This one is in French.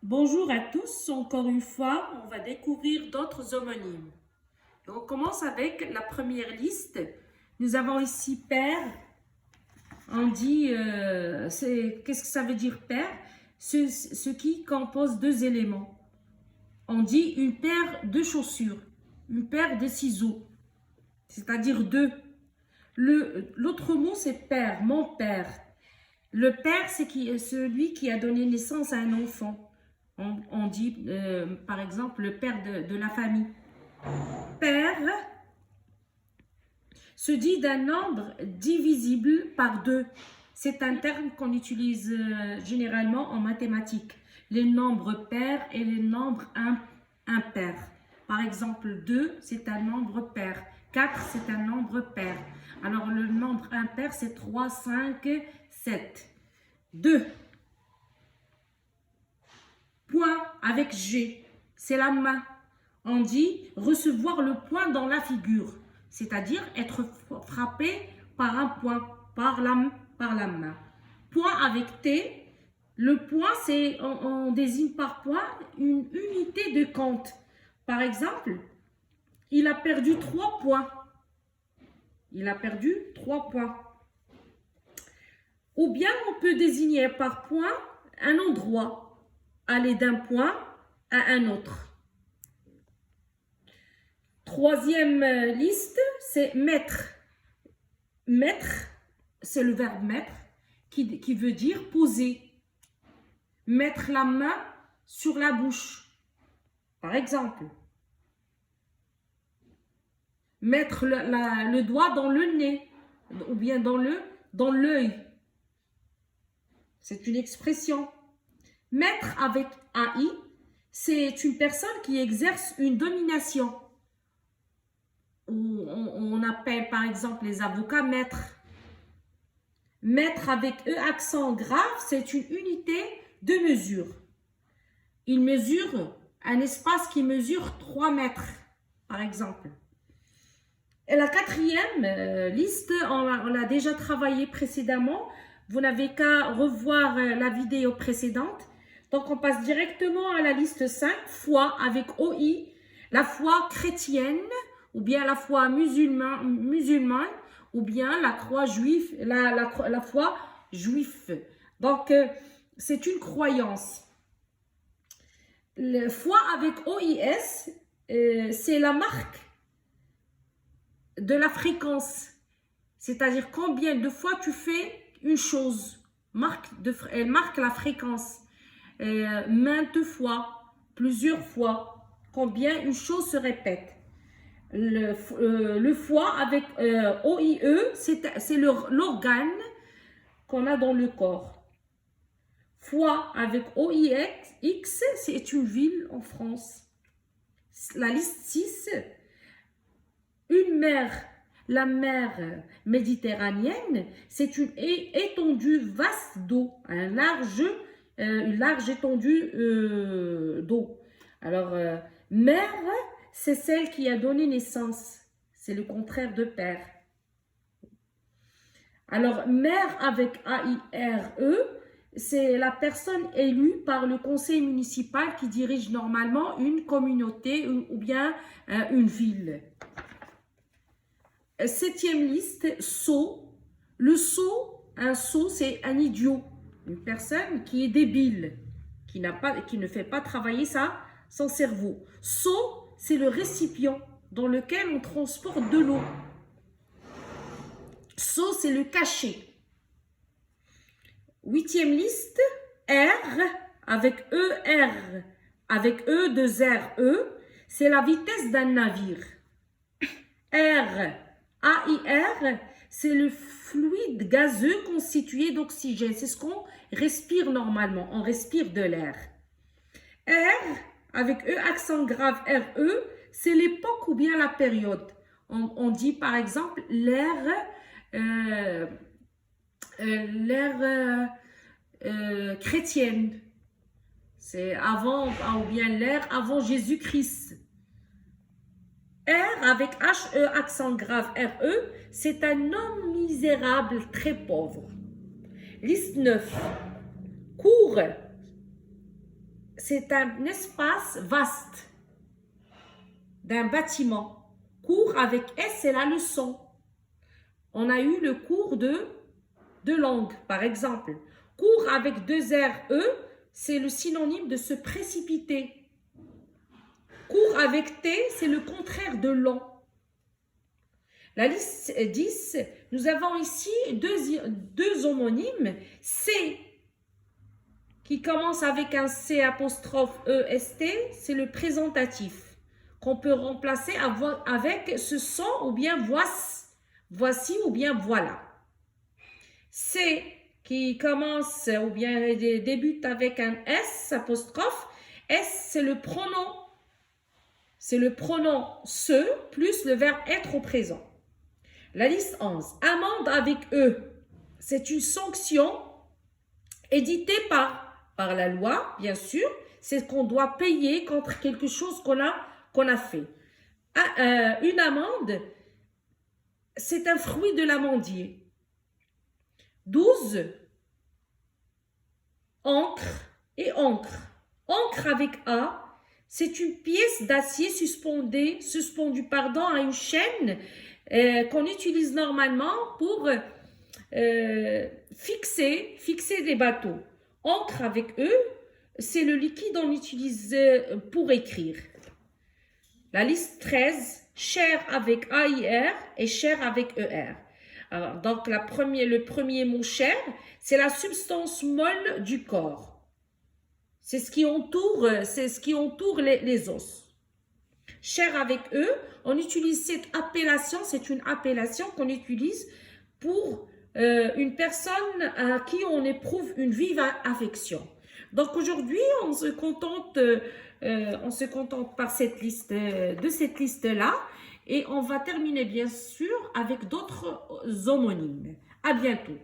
Bonjour à tous, encore une fois, on va découvrir d'autres homonymes. Et on commence avec la première liste. Nous avons ici père. On dit, qu'est-ce que ça veut dire père? Ce qui compose deux éléments. On dit une paire de chaussures, une paire de ciseaux, c'est-à-dire deux. L'autre mot, c'est père, mon père. Le père, c'est celui qui a donné naissance à un enfant. On dit, par exemple, le père de la famille. Père se dit d'un nombre divisible par deux. C'est un terme qu'on utilise généralement en mathématiques. Les nombres pairs et les nombres impairs. Par exemple, 2, c'est un nombre pair. 4, c'est un nombre pair. Alors, le nombre impair, c'est 3, 5, 7. 2. Point avec G, c'est la main. On dit recevoir le point dans la figure, c'est-à-dire être frappé par un point, par la main. Point avec T, le point, c'est on désigne par point une unité de compte. Par exemple, il a perdu 3 points. Il a perdu 3 points. Ou bien on peut désigner par point un endroit. Aller d'un point à un autre. Troisième liste, c'est mettre. Mettre, c'est le verbe mettre qui veut dire poser. Mettre la main sur la bouche, par exemple. Mettre le doigt dans le nez ou bien dans l'œil. C'est une expression. Maître avec AI, c'est une personne qui exerce une domination. On appelle par exemple les avocats maîtres. Maître avec E accent grave, c'est une unité de mesure. Il mesure un espace qui mesure 3 mètres, par exemple. Et la quatrième liste, on l'a déjà travaillé précédemment. Vous n'avez qu'à revoir la vidéo précédente. Donc, on passe directement à la liste 5, foi avec OI, la foi chrétienne, ou bien la foi musulmane, ou bien la croix juive, la foi juive. Donc, c'est une croyance. La foi avec OIS, c'est la marque de la fréquence. C'est-à-dire combien de fois tu fais une chose. Elle marque la fréquence. Maintes fois, plusieurs fois, combien une chose se répète. Le foie avec OIE, c'est l'organe qu'on a dans le corps. Foie avec OIX, c'est une ville en France. La liste 6, une mer, la mer méditerranéenne, c'est une étendue vaste d'eau, une large étendue d'eau. Alors, mère, c'est celle qui a donné naissance. C'est le contraire de père. Alors, mère avec A-I-R-E, c'est la personne élue par le conseil municipal qui dirige normalement une communauté ou bien une ville. Septième liste, sot. Le sot, un sot, c'est un idiot. Une personne qui est débile, qui ne fait pas travailler son cerveau. Seau, c'est le récipient dans lequel on transporte de l'eau. Seau, c'est le cachet. Huitième liste, R avec ER, avec E2RE, c'est la vitesse d'un navire. R, AIR, c'est le fluide gazeux constitué d'oxygène. C'est ce qu'on respire normalement. On respire de l'air. R, avec E accent grave RE, c'est l'époque ou bien la période. On dit par exemple l'ère chrétienne. C'est avant ou bien l'ère avant Jésus-Christ. R avec HE accent grave RE, c'est un homme misérable très pauvre. Liste 9. Court, c'est un espace vaste d'un bâtiment. Cours avec S, c'est la leçon. On a eu le cours de langue, par exemple. Cours avec deux R, E, c'est le synonyme de se précipiter. Cours avec T, c'est le contraire de long. La liste 10, nous avons ici deux homonymes. C, qui commence avec un C apostrophe E, S, T, c'est le présentatif, qu'on peut remplacer avec ce son ou bien voici ou bien voilà. C, qui commence ou bien débute avec un S apostrophe. S, c'est le pronom. C'est le pronom se plus le verbe être au présent. La liste 11. Amende avec E. C'est une sanction éditée par la loi, bien sûr. C'est ce qu'on doit payer contre quelque chose qu'on a fait. Une amende, c'est un fruit de l'amandier. 12. Encre et encre. Encre avec A, c'est une pièce d'acier suspendue à une chaîne qu'on utilise normalement pour fixer des bateaux. Encre avec E, c'est le liquide qu'on utilise pour écrire. La liste 13, chair avec AIR et chair avec ER. Alors, donc, le premier mot chair, c'est la substance molle du corps. C'est ce qui entoure les os. Chair avec E, on utilise cette appellation, c'est une appellation qu'on utilise pour une personne à qui on éprouve une vive affection. Donc aujourd'hui, on se contente par cette liste-là et on va terminer bien sûr avec d'autres homonymes. À bientôt.